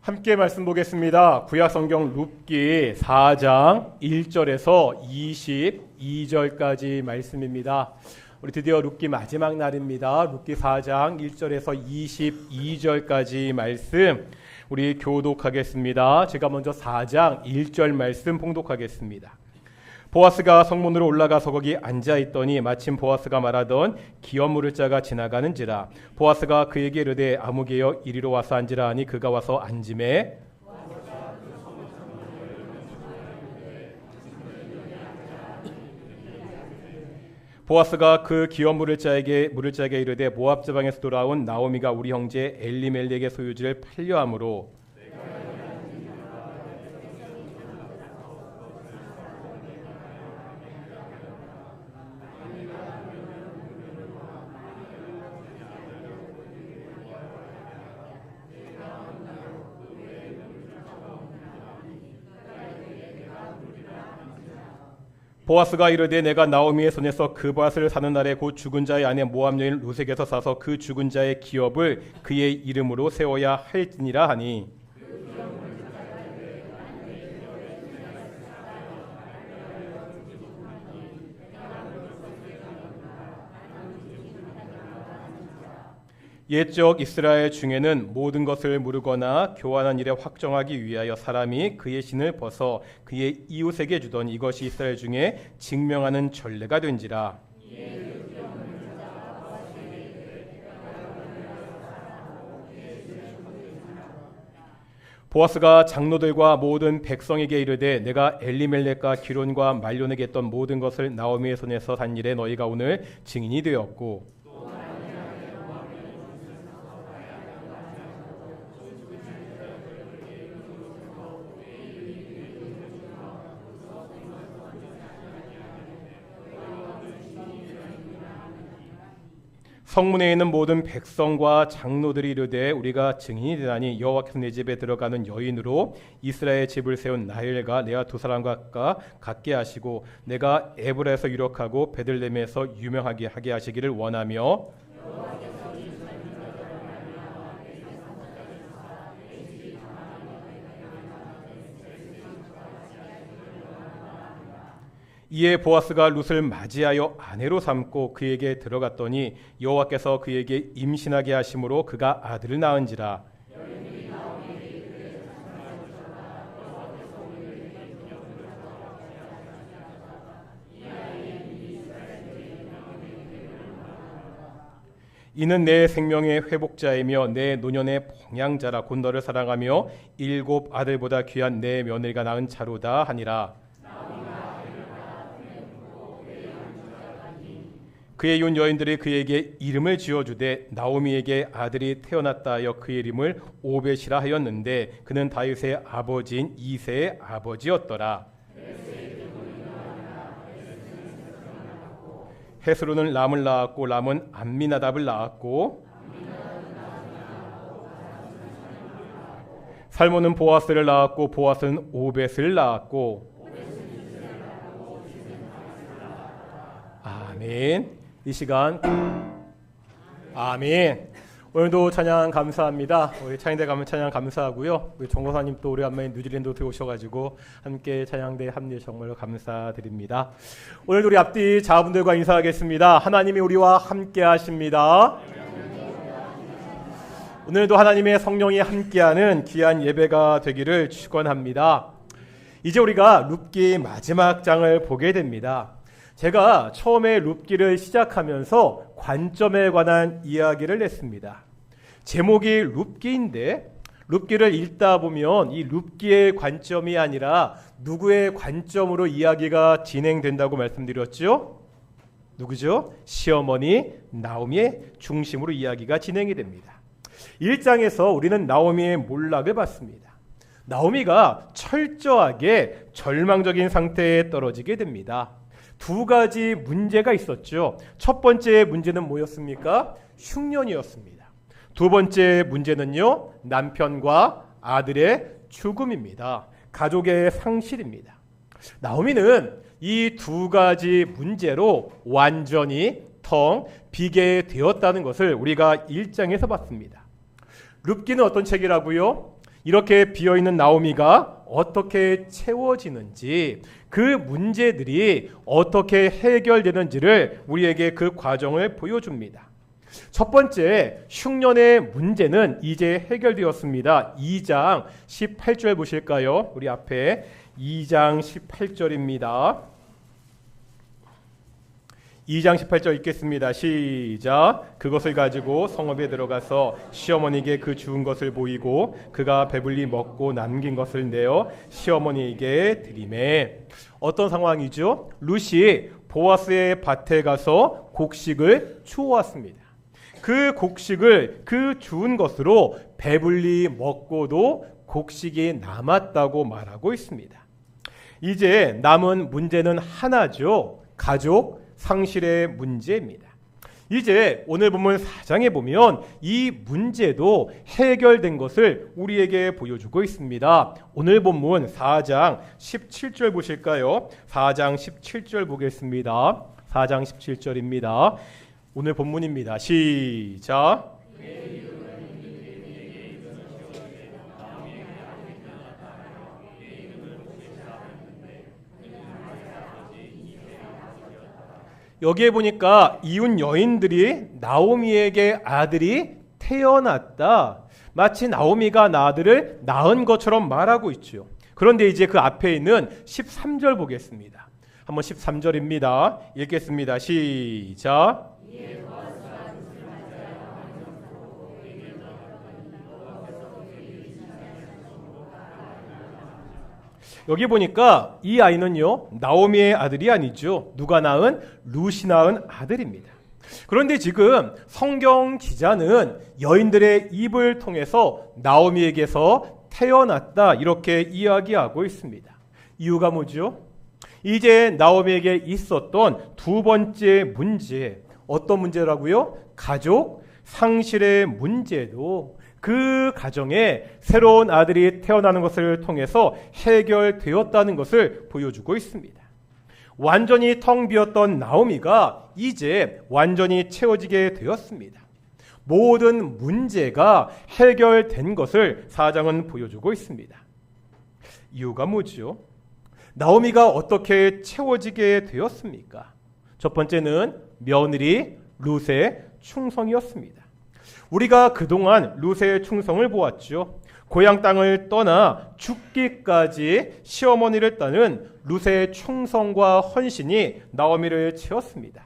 함께 말씀 보겠습니다. 구약성경 룻기 4장 1절에서 22절까지 말씀입니다. 우리 드디어 룻기 마지막 날입니다. 룻기 4장 1절에서 22절까지 말씀 우리 교독하겠습니다. 제가 먼저 4장 1절 말씀 봉독하겠습니다. 보아스가 성문으로 올라가서 거기 앉아있더니 마침 보아스가 말하던 기업 물을 자가 지나가는지라. 보아스가 그에게 이르되 아무개여 이리로 와서 앉으라 하니 그가 와서 앉음에 보아스가 그 기업 물을 자에게 이르되 모압 지방에서 돌아온 나오미가 우리 형제 엘리멜렉의 소유지를 팔려 함으로 보아스가 이르되 내가 나오미의 손에서 그 밭을 사는 날에 곧 죽은 자의 아내 모압 여인 루색에서 사서 그 죽은 자의 기업을 그의 이름으로 세워야 할지니라 하니 옛적 이스라엘 중에는 모든 것을 무르거나 교환한 일에 확정하기 위하여 사람이 그의 신을 벗어 그의 이웃에게 주던 이것이 이스라엘 중에 증명하는 전례가 된지라. 보아스가 장로들과 모든 백성에게 이르되 내가 엘리멜렉과 기론과 말론에게 했던 모든 것을 나오미의 손에서 산 일에 너희가 오늘 증인이 되었고 성문에 있는 모든 백성과 장로들이 이르되 우리가 증인이 되나니 여호와께서 내 집에 들어가는 여인으로 이스라엘 집을 세운 나엘과 레아 두 사람과 같게 하시고 내가 에브라에서 유력하고 베들레헴에서 유명하게 하게 하시기를 원하며 이에 보아스가 룻을 맞이하여 아내로 삼고 그에게 들어갔더니 여호와께서 그에게 임신하게 하심으로 그가 아들을 낳은지라. 이는 내 생명의 회복자이며 내 노년의 봉양자라. 곧 너를 사랑하며 7 아들보다 귀한 내 며느리가 낳은 자로다 하니라. 그의 이웃 여인들이 그에게 이름을 지어주되 나오미에게 아들이 태어났다 하여 그의 이름을 오벳이라 하였는데 그는 다윗의 아버지인 이새의 아버지였더라. 헤스론은 람을 낳았고 람은 암미나답을 낳았고 살몬은 보아스를 낳았고 보아스는 오벳을 낳았고 아멘. 이 시간 아멘. 오늘도 찬양 감사합니다. 우리 찬양대 가면 찬양 감사하고요. 우리 정고사님 또 오래간만에 뉴질랜드 들어오셔가지고 함께 찬양대 합류 정말로 감사드립니다. 오늘도 우리 앞뒤 자분들과 인사하겠습니다. 하나님이 우리와 함께 하십니다. 오늘도 하나님의 성령이 함께하는 귀한 예배가 되기를 축원합니다. 이제 우리가 룻기 마지막 장을 보게 됩니다. 제가 처음에 룻기를 시작하면서 관점에 관한 이야기를 했습니다. 제목이 룻기인데 룻기를 읽다 보면 이 룻기의 관점이 아니라 누구의 관점으로 이야기가 진행된다고 말씀드렸죠? 누구죠? 시어머니 나오미의 중심으로 이야기가 진행이 됩니다. 1장에서 우리는 나오미의 몰락을 봤습니다. 나오미가 철저하게 절망적인 상태에 떨어지게 됩니다. 두 가지 문제가 있었죠. 첫 번째 문제는 뭐였습니까? 흉년이었습니다. 두 번째 문제는요, 남편과 아들의 죽음입니다. 가족의 상실입니다. 나오미는 이 두 가지 문제로 완전히 텅 비게 되었다는 것을 우리가 1장에서 봤습니다. 룻기는 어떤 책이라고요? 이렇게 비어있는 나오미가 어떻게 채워지는지, 그 문제들이 어떻게 해결되는지를 우리에게 그 과정을 보여줍니다. 첫 번째, 흉년의 문제는 이제 해결되었습니다. 2장 18절 보실까요? 우리 앞에 2장 18절입니다. 2장 18절 읽겠습니다. 시작. 그것을 가지고 성읍에 들어가서 시어머니에게 그 주운 것을 보이고 그가 배불리 먹고 남긴 것을 내어 시어머니에게 드리매. 어떤 상황이죠? 룻이 보아스의 밭에 가서 곡식을 주워왔습니다. 그 곡식을 그 주운 것으로 배불리 먹고도 곡식이 남았다고 말하고 있습니다. 이제 남은 문제는 하나죠. 가족 상실의 문제입니다. 이제 오늘 본문 4장에 보면 이 문제도 해결된 것을 우리에게 보여주고 있습니다. 오늘 본문 4장 17절 보실까요? 4장 17절 보겠습니다. 4장 17절입니다. 오늘 본문입니다. 시작. 여기에 보니까 이웃 여인들이 나오미에게 아들이 태어났다, 마치 나오미가 아들을 낳은 것처럼 말하고 있죠. 그런데 이제 그 앞에 있는 13절 보겠습니다. 한번 13절입니다. 읽겠습니다. 시작. 여기 보니까 이 아이는요, 나오미의 아들이 아니죠. 누가 낳은? 룻이 낳은 아들입니다. 그런데 지금 성경 기자는 여인들의 입을 통해서 나오미에게서 태어났다 이렇게 이야기하고 있습니다. 이유가 뭐죠? 이제 나오미에게 있었던 두 번째 문제, 어떤 문제라고요? 가족 상실의 문제도 그 가정에 새로운 아들이 태어나는 것을 통해서 해결되었다는 것을 보여주고 있습니다. 완전히 텅 비었던 나오미가 이제 완전히 채워지게 되었습니다. 모든 문제가 해결된 것을 4장은 보여주고 있습니다. 이유가 뭐죠? 나오미가 어떻게 채워지게 되었습니까? 첫 번째는 며느리 룻의 충성이었습니다. 우리가 그동안 룻의 충성을 보았죠. 고향 땅을 떠나 죽기까지 시어머니를 따는 룻의 충성과 헌신이 나오미를 채웠습니다.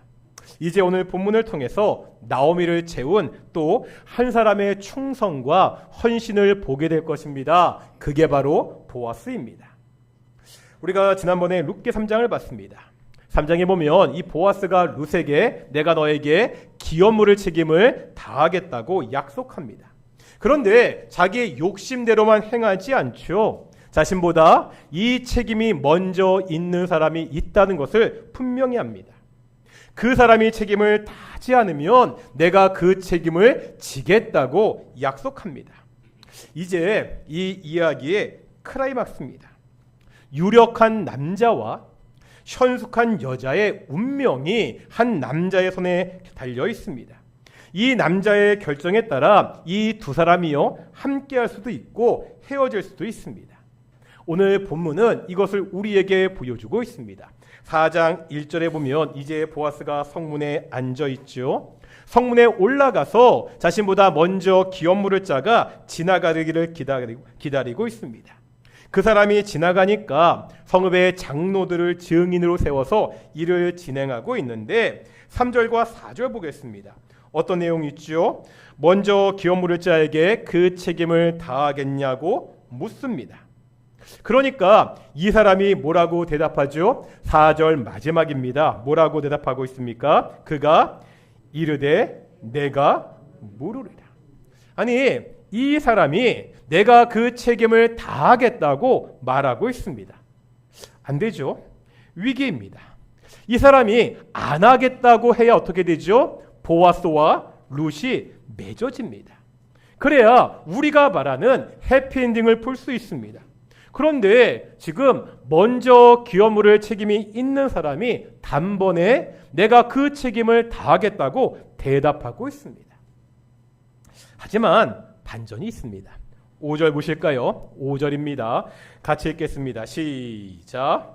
이제 오늘 본문을 통해서 나오미를 채운 또 한 사람의 충성과 헌신을 보게 될 것입니다. 그게 바로 보아스입니다. 우리가 지난번에 룻기 3장을 봤습니다. 3장에 보면 이 보아스가 룻에게 내가 너에게 기업물을 책임을 다하겠다고 약속합니다. 그런데 자기의 욕심대로만 행하지 않죠. 자신보다 이 책임이 먼저 있는 사람이 있다는 것을 분명히 합니다. 그 사람이 책임을 다하지 않으면 내가 그 책임을 지겠다고 약속합니다. 이제 이 이야기의 클라이막스입니다. 유력한 남자와 현숙한 여자의 운명이 한 남자의 손에 달려 있습니다. 이 남자의 결정에 따라 이 두 사람이요 함께할 수도 있고 헤어질 수도 있습니다. 오늘 본문은 이것을 우리에게 보여주고 있습니다. 4장 1절에 보면 이제 보아스가 성문에 앉아 있죠. 성문에 올라가서 자신보다 먼저 기업물을 짜가 지나가기를 기다리고 있습니다. 그 사람이 지나가니까 성읍의 장로들을 증인으로 세워서 일을 진행하고 있는데 3절과 4절 보겠습니다. 어떤 내용이 있죠? 먼저 기업물을 자에게 그 책임을 다하겠냐고 묻습니다. 그러니까 이 사람이 뭐라고 대답하죠? 4절 마지막입니다. 뭐라고 대답하고 있습니까? 그가 이르되 내가 물으리라. 아니, 이 사람이 내가 그 책임을 다하겠다고 말하고 있습니다. 안 되죠. 위기입니다. 이 사람이 안 하겠다고 해야 어떻게 되죠? 보아스와 룻이 맺어집니다. 그래야 우리가 말하는 해피엔딩을 볼 수 있습니다. 그런데 지금 먼저 기업물을 책임이 있는 사람이 단번에 내가 그 책임을 다하겠다고 대답하고 있습니다. 하지만 반전이 있습니다. 5절 보실까요? 5절입니다. 같이 읽겠습니다. 시작.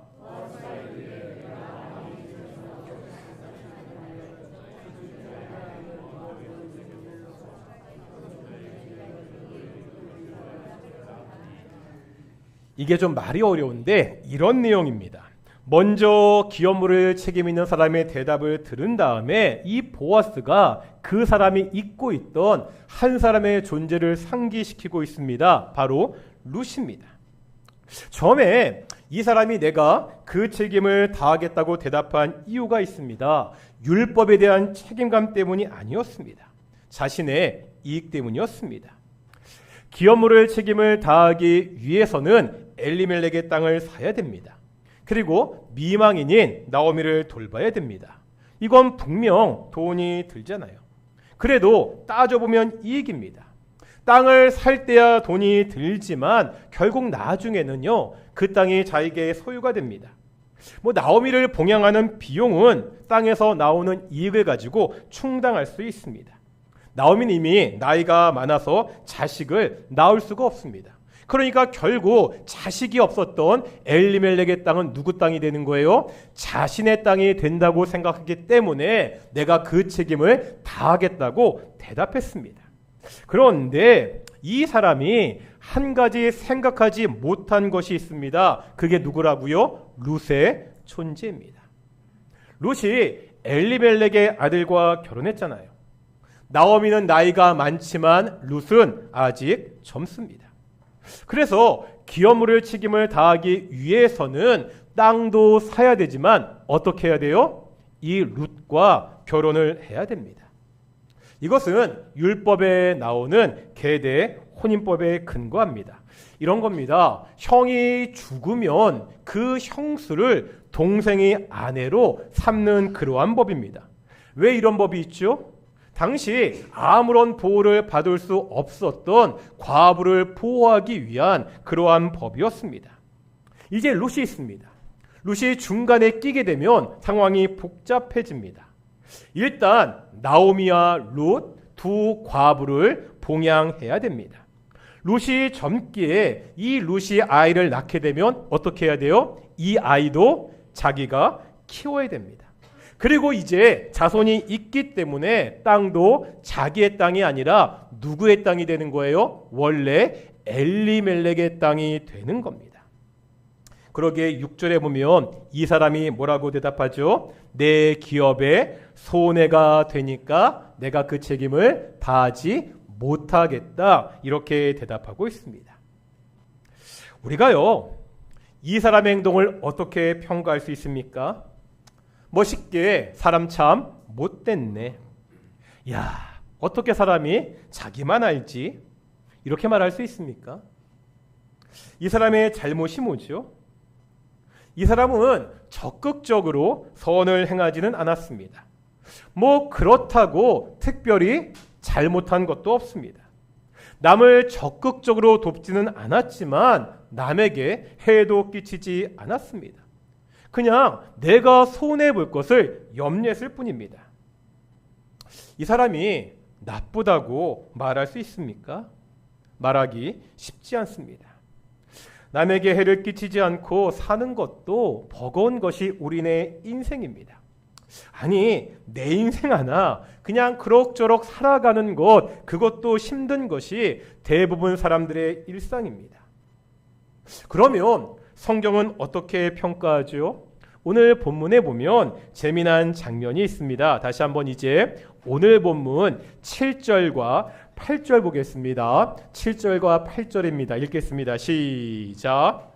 이게 좀 말이 어려운데 이런 내용입니다. 먼저 기업물을 책임 있는 사람의 대답을 들은 다음에 이 보아스가 그 사람이 잊고 있던 한 사람의 존재를 상기시키고 있습니다. 바로 룻입니다. 처음에 이 사람이 내가 그 책임을 다하겠다고 대답한 이유가 있습니다. 율법에 대한 책임감 때문이 아니었습니다. 자신의 이익 때문이었습니다. 기업물을 책임을 다하기 위해서는 엘리멜렉의 땅을 사야 됩니다. 그리고 미망인인 나오미를 돌봐야 됩니다. 이건 분명 돈이 들잖아요. 그래도 따져보면 이익입니다. 땅을 살 때야 돈이 들지만 결국 나중에는요, 그 땅이 자기의 소유가 됩니다. 나오미를 봉양하는 비용은 땅에서 나오는 이익을 가지고 충당할 수 있습니다. 나오미는 이미 나이가 많아서 자식을 낳을 수가 없습니다. 그러니까 결국 자식이 없었던 엘리멜렉의 땅은 누구 땅이 되는 거예요? 자신의 땅이 된다고 생각했기 때문에 내가 그 책임을 다하겠다고 대답했습니다. 그런데 이 사람이 한 가지 생각하지 못한 것이 있습니다. 그게 누구라고요? 룻의 존재입니다. 룻이 엘리멜렉의 아들과 결혼했잖아요. 나오미는 나이가 많지만 룻은 아직 젊습니다. 그래서 기업물을 책임을 다하기 위해서는 땅도 사야 되지만 어떻게 해야 돼요? 이 룻과 결혼을 해야 됩니다. 이것은 율법에 나오는 계대 혼인법에 근거합니다. 이런 겁니다. 형이 죽으면 그 형수를 동생이 아내로 삼는 그러한 법입니다. 왜 이런 법이 있죠? 당시 아무런 보호를 받을 수 없었던 과부를 보호하기 위한 그러한 법이었습니다. 이제 룻이 있습니다. 룻이 중간에 끼게 되면 상황이 복잡해집니다. 일단 나오미와 룻 두 과부를 봉양해야 됩니다. 룻이 젊기에 이 룻이 아이를 낳게 되면 어떻게 해야 돼요? 이 아이도 자기가 키워야 됩니다. 그리고 이제 자손이 있기 때문에 땅도 자기의 땅이 아니라 누구의 땅이 되는 거예요? 원래 엘리멜렉의 땅이 되는 겁니다. 그러기에 6절에 보면 이 사람이 뭐라고 대답하죠? 내 기업에 손해가 되니까 내가 그 책임을 다하지 못하겠다. 이렇게 대답하고 있습니다. 우리가요, 이 사람의 행동을 어떻게 평가할 수 있습니까? 멋있게 사람 참 못됐네. 야, 어떻게 사람이 자기만 알지? 이렇게 말할 수 있습니까? 이 사람의 잘못이 뭐죠? 이 사람은 적극적으로 선을 행하지는 않았습니다. 그렇다고 특별히 잘못한 것도 없습니다. 남을 적극적으로 돕지는 않았지만 남에게 해도 끼치지 않았습니다. 그냥 내가 손해볼 것을 염려했을 뿐입니다. 이 사람이 나쁘다고 말할 수 있습니까? 말하기 쉽지 않습니다. 남에게 해를 끼치지 않고 사는 것도 버거운 것이 우리네 인생입니다. 아니, 내 인생 하나 그냥 그럭저럭 살아가는 것, 그것도 힘든 것이 대부분 사람들의 일상입니다. 그러면 성경은 어떻게 평가하죠? 오늘 본문에 보면 재미난 장면이 있습니다. 다시 한번 이제 오늘 본문 7절과 8절 보겠습니다. 7절과 8절입니다. 읽겠습니다. 시작.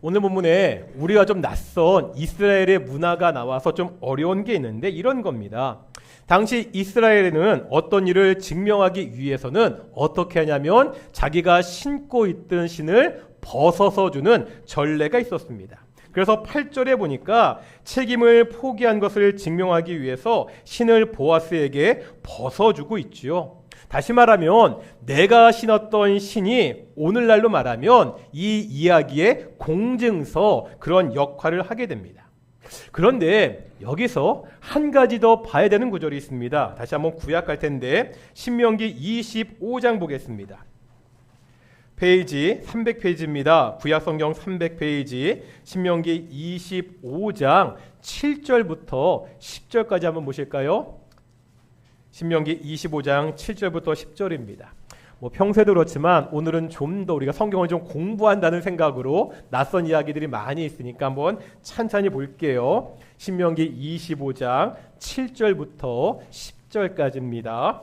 오늘 본문에 우리가 좀 낯선 이스라엘의 문화가 나와서 좀 어려운 게 있는데 이런 겁니다. 당시 이스라엘에는 어떤 일을 증명하기 위해서는 어떻게 하냐면 자기가 신고 있던 신을 벗어서 주는 전례가 있었습니다. 그래서 8절에 보니까 책임을 포기한 것을 증명하기 위해서 신을 보아스에게 벗어주고 있지요. 다시 말하면 내가 신었던 신이 오늘날로 말하면 이 이야기의 공증서, 그런 역할을 하게 됩니다. 그런데 여기서 한 가지 더 봐야 되는 구절이 있습니다. 다시 한번 구약 갈 텐데 신명기 25장 보겠습니다. 페이지 300페이지입니다. 구약성경 300페이지 신명기 25장 7절부터 10절까지 한번 보실까요? 신명기 25장 7절부터 10절입니다. 평소에도 그렇지만 오늘은 좀 더 우리가 성경을 좀 공부한다는 생각으로 낯선 이야기들이 많이 있으니까 한번 찬찬히 볼게요. 신명기 25장 7절부터 10절까지입니다.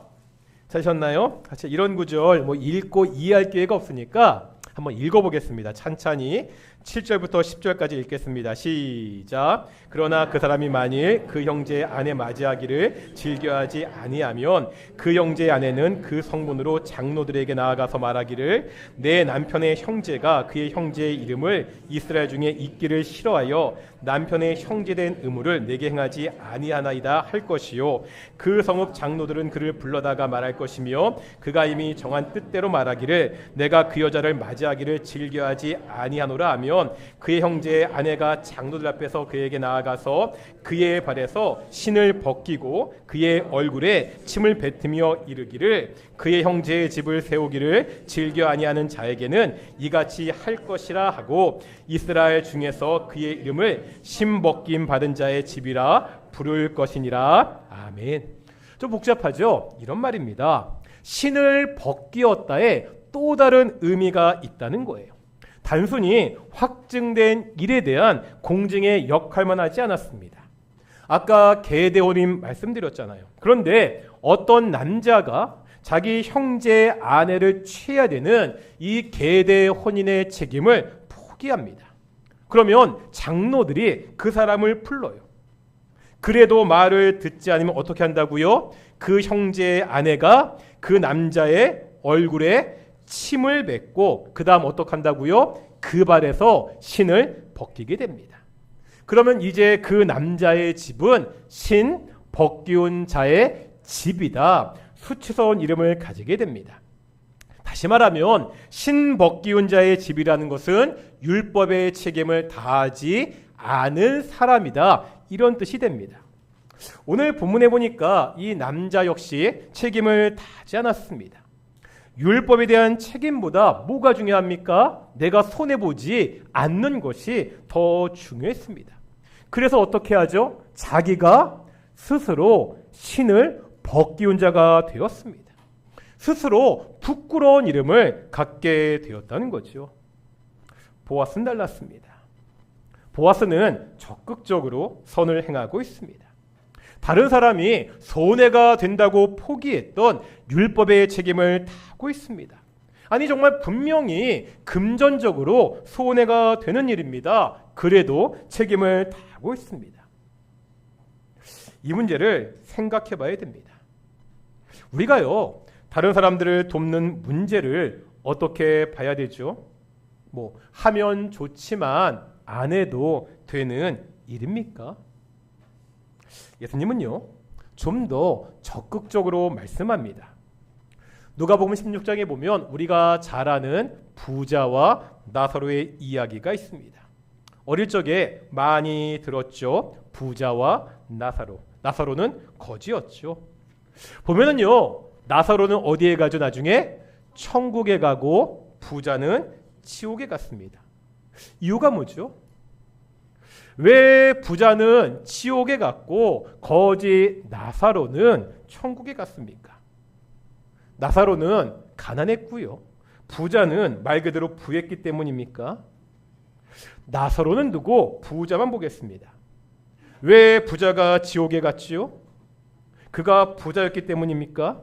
찾으셨나요? 같이 이런 구절 읽고 이해할 기회가 없으니까 한번 읽어보겠습니다. 찬찬히 7절부터 10절까지 읽겠습니다. 시작. 그러나 그 사람이 만일 그 형제의 아내 맞이하기를 즐겨하지 아니하면 그 형제의 아내는 그 성문으로 장로들에게 나아가서 말하기를 내 남편의 형제가 그의 형제의 이름을 이스라엘 중에 있기를 싫어하여 남편의 형제된 의무를 내게 행하지 아니하나이다 할 것이요 그 성읍 장로들은 그를 불러다가 말할 것이며 그가 이미 정한 뜻대로 말하기를 내가 그 여자를 맞이하기를 즐겨하지 아니하노라 하면 그의 형제의 아내가 장로들 앞에서 그에게 나아가서 그의 발에서 신을 벗기고 그의 얼굴에 침을 뱉으며 이르기를 그의 형제의 집을 세우기를 즐겨 아니하는 자에게는 이같이 할 것이라 하고 이스라엘 중에서 그의 이름을 신 벗김 받은 자의 집이라 부를 것이니라. 아멘. 좀 복잡하죠? 이런 말입니다. 신을 벗기었다에 또 다른 의미가 있다는 거예요. 단순히 확증된 일에 대한 공증의 역할만 하지 않았습니다. 아까 게데온님 말씀드렸잖아요. 그런데 어떤 남자가 자기 형제의 아내를 취해야 되는 이 계대 혼인의 책임을 포기합니다. 그러면 장로들이 그 사람을 불러요. 그래도 말을 듣지 않으면 어떻게 한다고요? 그 형제의 아내가 그 남자의 얼굴에 침을 뱉고 그 다음 어떻게 한다고요? 그 발에서 신을 벗기게 됩니다. 그러면 이제 그 남자의 집은 신 벗기운 자의 집이다. 수치스러운 이름을 가지게 됩니다. 다시 말하면 신 벗기운 자의 집이라는 것은 율법의 책임을 다하지 않은 사람이다. 이런 뜻이 됩니다. 오늘 본문에 보니까 이 남자 역시 책임을 다하지 않았습니다. 율법에 대한 책임보다 뭐가 중요합니까? 내가 손해보지 않는 것이 더 중요했습니다. 그래서 어떻게 하죠? 자기가 스스로 신을 벗기운 자가 되었습니다. 스스로 부끄러운 이름을 갖게 되었다는 거죠. 보아스는 달랐습니다. 보아스는 적극적으로 선을 행하고 있습니다. 다른 사람이 손해가 된다고 포기했던 율법의 책임을 다하고 있습니다. 아니 정말 분명히 금전적으로 손해가 되는 일입니다. 그래도 책임을 다하고 있습니다. 이 문제를 생각해 봐야 됩니다. 우리가요 다른 사람들을 돕는 문제를 어떻게 봐야 되죠? 하면 좋지만 안 해도 되는 일입니까? 예수님은요 좀 더 적극적으로 말씀합니다. 누가복음 16장에 보면 우리가 잘 아는 부자와 나사로의 이야기가 있습니다. 어릴 적에 많이 들었죠. 부자와 나사로. 나사로는 거지였죠. 보면은요 나사로는 어디에 가죠? 나중에 천국에 가고 부자는 지옥에 갔습니다. 이유가 뭐죠? 왜 부자는 지옥에 갔고 거지 나사로는 천국에 갔습니까? 나사로는 가난했고요. 부자는 말 그대로 부했기 때문입니까? 나사로는 누구? 부자만 보겠습니다. 왜 부자가 지옥에 갔지요? 그가 부자였기 때문입니까?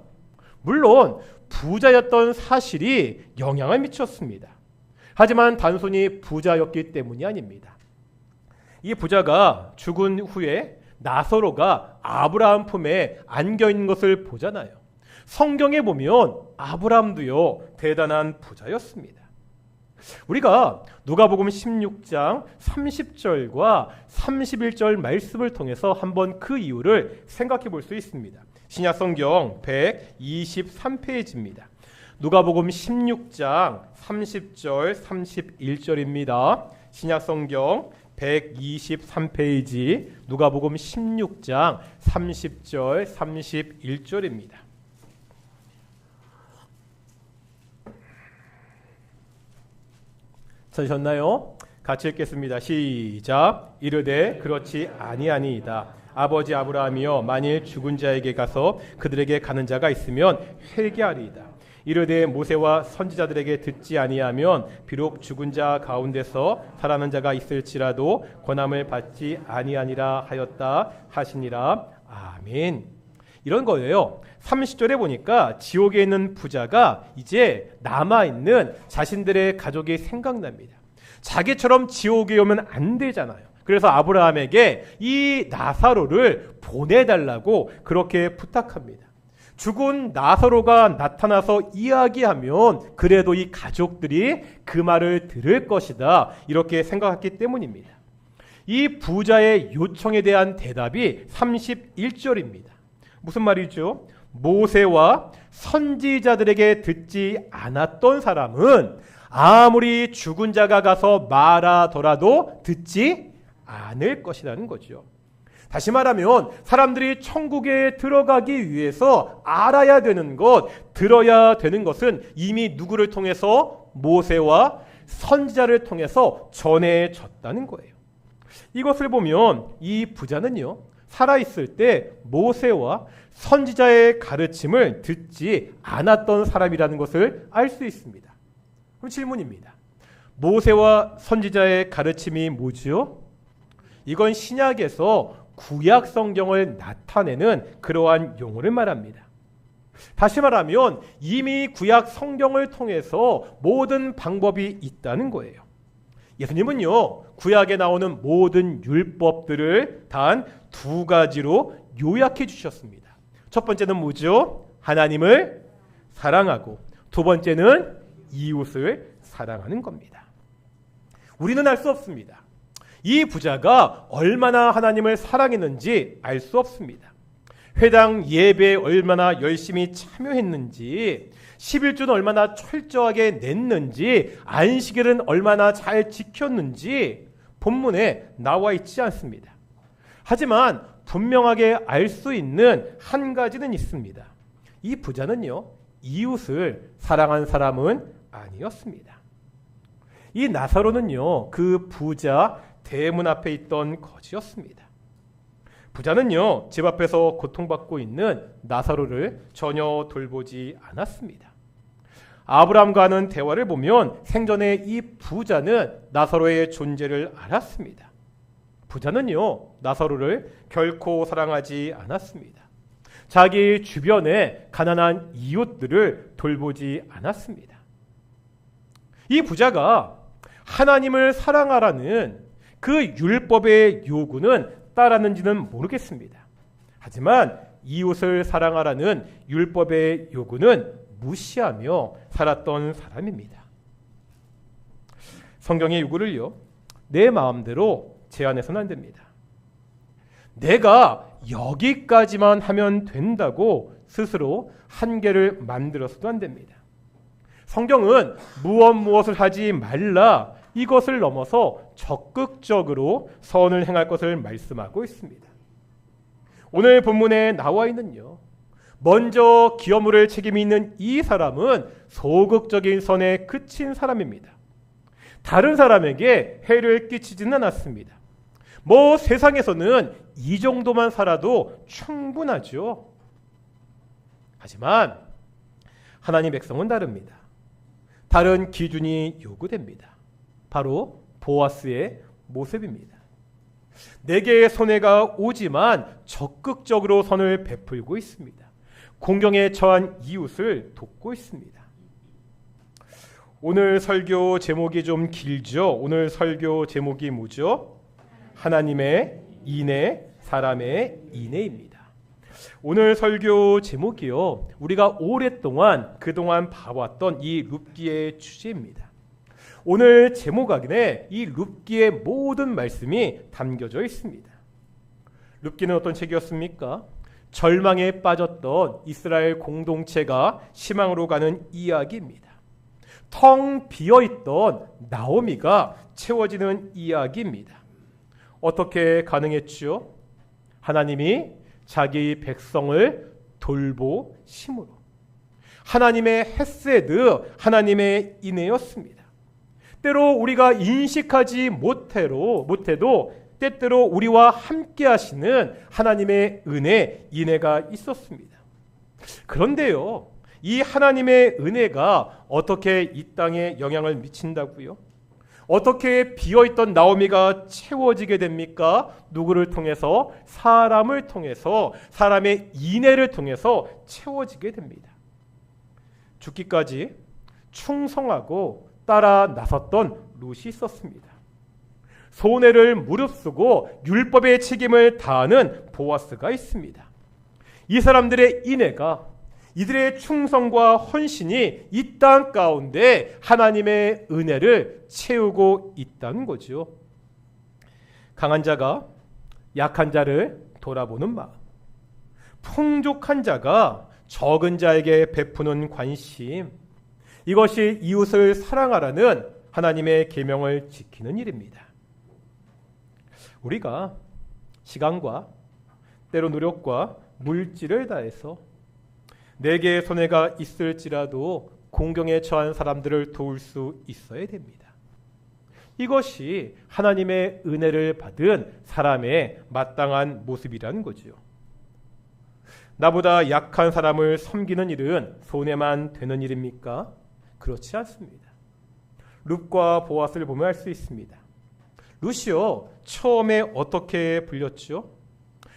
물론 부자였던 사실이 영향을 미쳤습니다. 하지만 단순히 부자였기 때문이 아닙니다. 이 부자가 죽은 후에 나사로가 아브라함 품에 안겨 있는 것을 보잖아요. 성경에 보면 아브라함도요 대단한 부자였습니다. 우리가 누가복음 16장 30절과 31절 말씀을 통해서 한번 그 이유를 생각해 볼 수 있습니다. 신약성경 123페이지입니다. 누가복음 16장 30절 31절입니다. 신약성경 123페이지 누가복음 16장 30절 31절입니다. 찾으셨나요? 같이 읽겠습니다. 시작. 이르되 그렇지 아니하니이다. 아버지 아브라함이여 만일 죽은 자에게 가서 그들에게 가는 자가 있으면 회개하리이다. 이르되 모세와 선지자들에게 듣지 아니하면 비록 죽은 자 가운데서 살아난 자가 있을지라도 권함을 받지 아니하니라 하였다 하시니라. 아멘. 이런 거예요. 30절에 보니까 지옥에 있는 부자가 이제 남아있는 자신들의 가족이 생각납니다. 자기처럼 지옥에 오면 안 되잖아요. 그래서 아브라함에게 이 나사로를 보내달라고 그렇게 부탁합니다. 죽은 나사로가 나타나서 이야기하면 그래도 이 가족들이 그 말을 들을 것이다, 이렇게 생각했기 때문입니다. 이 부자의 요청에 대한 대답이 31절입니다. 무슨 말이죠? 모세와 선지자들에게 듣지 않았던 사람은 아무리 죽은 자가 가서 말하더라도 듣지 않을 것이라는 거죠. 다시 말하면 사람들이 천국에 들어가기 위해서 알아야 되는 것, 들어야 되는 것은 이미 누구를 통해서? 모세와 선지자를 통해서 전해졌다는 거예요. 이것을 보면 이 부자는요, 살아있을 때 모세와 선지자의 가르침을 듣지 않았던 사람이라는 것을 알 수 있습니다. 그럼 질문입니다. 모세와 선지자의 가르침이 뭐지요? 이건 신약에서 구약 성경을 나타내는 그러한 용어를 말합니다. 다시 말하면 이미 구약 성경을 통해서 모든 방법이 있다는 거예요. 예수님은요, 구약에 나오는 모든 율법들을 단 두 가지로 요약해 주셨습니다. 첫 번째는 뭐죠? 하나님을 사랑하고, 두 번째는 이웃을 사랑하는 겁니다. 우리는 알 수 없습니다. 이 부자가 얼마나 하나님을 사랑했는지 알 수 없습니다. 회당 예배에 얼마나 열심히 참여했는지, 11조는 얼마나 철저하게 냈는지, 안식일은 얼마나 잘 지켰는지 본문에 나와 있지 않습니다. 하지만 분명하게 알 수 있는 한 가지는 있습니다. 이 부자는요, 이웃을 사랑한 사람은 아니었습니다. 이 나사로는요, 그 부자 대문 앞에 있던 거지였습니다. 부자는요, 집 앞에서 고통받고 있는 나사로를 전혀 돌보지 않았습니다. 아브라함과 하는 대화를 보면 생전에 이 부자는 나사로의 존재를 알았습니다. 부자는요, 나사로를 결코 사랑하지 않았습니다. 자기 주변의 가난한 이웃들을 돌보지 않았습니다. 이 부자가 하나님을 사랑하라는 그 율법의 요구는 따랐는지는 모르겠습니다. 하지만 이웃을 사랑하라는 율법의 요구는 무시하며 살았던 사람입니다. 성경의 요구를요, 내 마음대로 제한해서는 안 됩니다. 내가 여기까지만 하면 된다고 스스로 한계를 만들어서도 안 됩니다. 성경은 무엇을 하지 말라, 이것을 넘어서 적극적으로 선을 행할 것을 말씀하고 있습니다. 오늘 본문에 나와 있는요, 먼저 기업물을 책임이 있는 이 사람은 소극적인 선에 그친 사람입니다. 다른 사람에게 해를 끼치지는 않았습니다. 세상에서는 이 정도만 살아도 충분하죠. 하지만 하나님 백성은 다릅니다. 다른 기준이 요구됩니다. 바로 보아스의 모습입니다. 내게 손해가 오지만 적극적으로 선을 베풀고 있습니다. 공경에 처한 이웃을 돕고 있습니다. 오늘 설교 제목이 좀 길죠? 오늘 설교 제목이 뭐죠? 하나님의 인애, 사람의 인애입니다. 오늘 설교 제목이요, 우리가 오랫동안 그동안 봐왔던 이 룻기의 주제입니다. 오늘 제목 안에 이 룻기의 모든 말씀이 담겨져 있습니다. 룻기는 어떤 책이었습니까? 절망에 빠졌던 이스라엘 공동체가 희망으로 가는 이야기입니다. 텅 비어있던 나오미가 채워지는 이야기입니다. 어떻게 가능했지요? 하나님이 자기 백성을 돌보심으로. 하나님의 헤세드, 하나님의 인애였습니다. 때로 우리가 인식하지 못해도 때때로 우리와 함께 하시는 하나님의 은혜, 인애가 있었습니다. 그런데요, 이 하나님의 은혜가 어떻게 이 땅에 영향을 미친다고요? 어떻게 비어있던 나오미가 채워지게 됩니까? 누구를 통해서? 사람을 통해서, 사람의 인애를 통해서 채워지게 됩니다. 죽기까지 충성하고 따라 나섰던 룻이 있었습니다. 손해를 무릅쓰고 율법의 책임을 다하는 보아스가 있습니다. 이 사람들의 인애가, 이들의 충성과 헌신이 이 땅 가운데 하나님의 은혜를 채우고 있다는 거죠. 강한 자가 약한 자를 돌아보는 마음, 풍족한 자가 적은 자에게 베푸는 관심, 이것이 이웃을 사랑하라는 하나님의 계명을 지키는 일입니다. 우리가 시간과 때로 노력과 물질을 다해서 내게 손해가 있을지라도 공경에 처한 사람들을 도울 수 있어야 됩니다. 이것이 하나님의 은혜를 받은 사람의 마땅한 모습이라는 거죠. 나보다 약한 사람을 섬기는 일은 손해만 되는 일입니까? 그렇지 않습니다. 룻과 보아스를 보면 알 수 있습니다. 룻이요, 처음에 어떻게 불렸죠?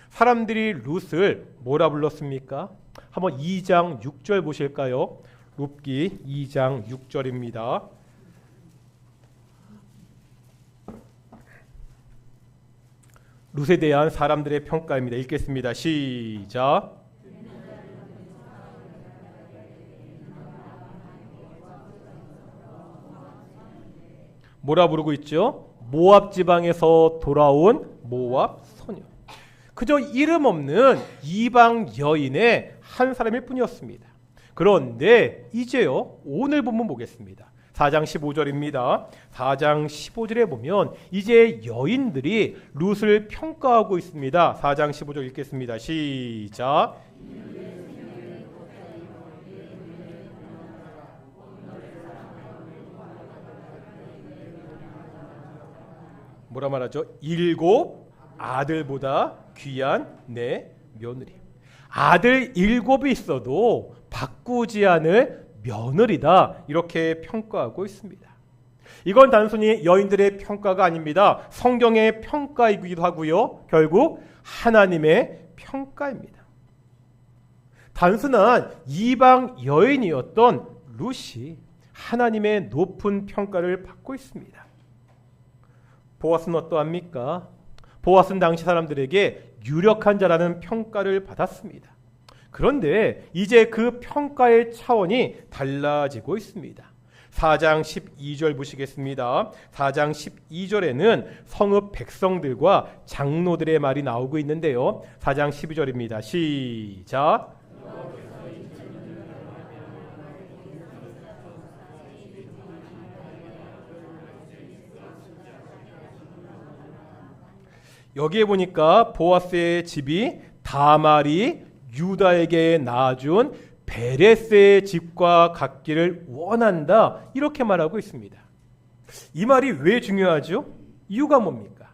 사람들이 룻을 뭐라 불렀습니까? 한번 2장 6절 보실까요? 룻기 2장 6절입니다. 룻에 대한 사람들의 평가입니다. 읽겠습니다. 시작. 뭐라 부르고 있죠? 모압 지방에서 돌아온 모압 소녀. 그저 이름 없는 이방 여인의 한 사람일 뿐이었습니다. 그런데 이제요, 오늘 본문 보겠습니다. 4장 15절입니다. 4장 15절에 보면 이제 여인들이 룻을 평가하고 있습니다. 4장 15절 읽겠습니다. 시작. 뭐라 말하죠? 7 아들보다 귀한 내 며느리. 아들 7이 있어도 바꾸지 않을 며느리다, 이렇게 평가하고 있습니다. 이건 단순히 여인들의 평가가 아닙니다. 성경의 평가이기도 하고요, 결국 하나님의 평가입니다. 단순한 이방 여인이었던 룻이 하나님의 높은 평가를 받고 있습니다. 보아스는 어떠합니까? 보아스는 당시 사람들에게 유력한 자라는 평가를 받았습니다. 그런데 이제 그 평가의 차원이 달라지고 있습니다. 4장 12절 보시겠습니다. 4장 12절에는 성읍 백성들과 장로들의 말이 나오고 있는데요. 4장 12절입니다. 시작. 여기에 보니까 보아스의 집이 다말이 유다에게 낳아준 베레스의 집과 같기를 원한다, 이렇게 말하고 있습니다. 이 말이 왜 중요하죠? 이유가 뭡니까?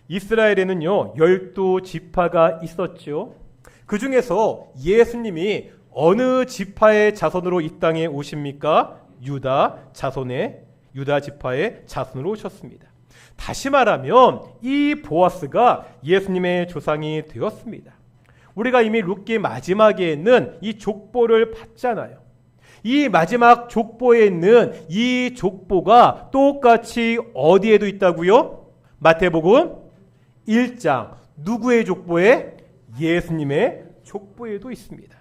이스라엘에는요 12지파가 있었죠. 그 중에서 예수님이 어느 지파의 자손으로 이 땅에 오십니까? 유다 지파의 자손으로 오셨습니다. 다시 말하면 이 보아스가 예수님의 조상이 되었습니다. 우리가 이미 룻기 마지막에 있는 이 족보를 봤잖아요. 이 마지막 족보에 있는 이 족보가 똑같이 어디에도 있다고요? 마태복음 1장. 누구의 족보에? 예수님의 족보에도 있습니다.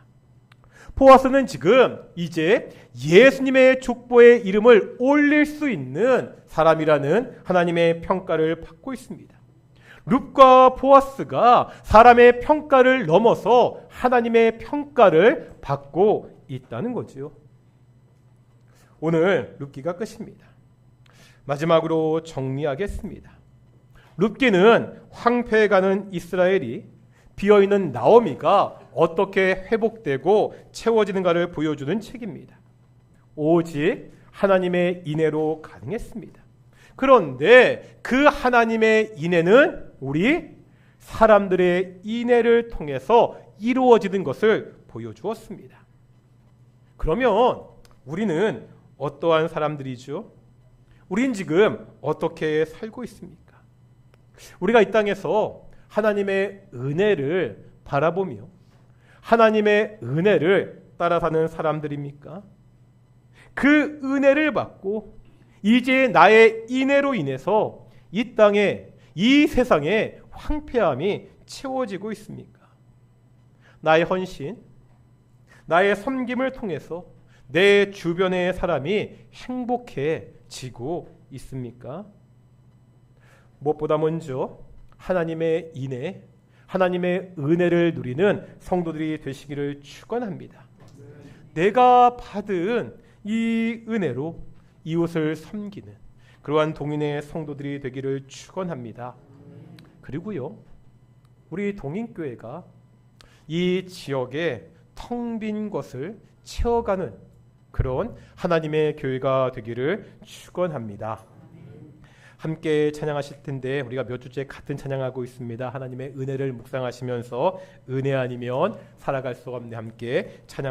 보아스는 지금 이제 예수님의 족보의 이름을 올릴 수 있는 사람이라는 하나님의 평가를 받고 있습니다. 룻과 보아스가 사람의 평가를 넘어서 하나님의 평가를 받고 있다는 거지요. 오늘 룻기가 끝입니다. 마지막으로 정리하겠습니다. 룻기는 황폐해가는 이스라엘이 비어있는 나오미가 어떻게 회복되고 채워지는가를 보여주는 책입니다. 오직 하나님의 인애로 가능했습니다. 그런데 그 하나님의 인애는 우리 사람들의 인애를 통해서 이루어지는 것을 보여주었습니다. 그러면 우리는 어떠한 사람들이죠? 우린 지금 어떻게 살고 있습니까? 우리가 이 땅에서 하나님의 은혜를 바라보며 하나님의 은혜를 따라 사는 사람들입니까? 그 은혜를 받고 이제 나의 인애로 인해서 이 땅에, 이 세상에 황폐함이 채워지고 있습니까? 나의 헌신, 나의 섬김을 통해서 내 주변의 사람이 행복해지고 있습니까? 무엇보다 먼저 하나님의 인애, 하나님의 은혜를 누리는 성도들이 되시기를 축원합니다. 내가 받은 이 은혜로 이웃을 섬기는 그러한 동인의 성도들이 되기를 축원합니다. 그리고요, 우리 동인교회가 이 지역에 텅 빈 것을 채워가는 그런 하나님의 교회가 되기를 축원합니다. 함께 찬양하실 텐데 우리가 몇 주째 같은 찬양하고 있습니다. 하나님의 은혜를 묵상하시면서 은혜 아니면 살아갈 수 없네 함께 찬양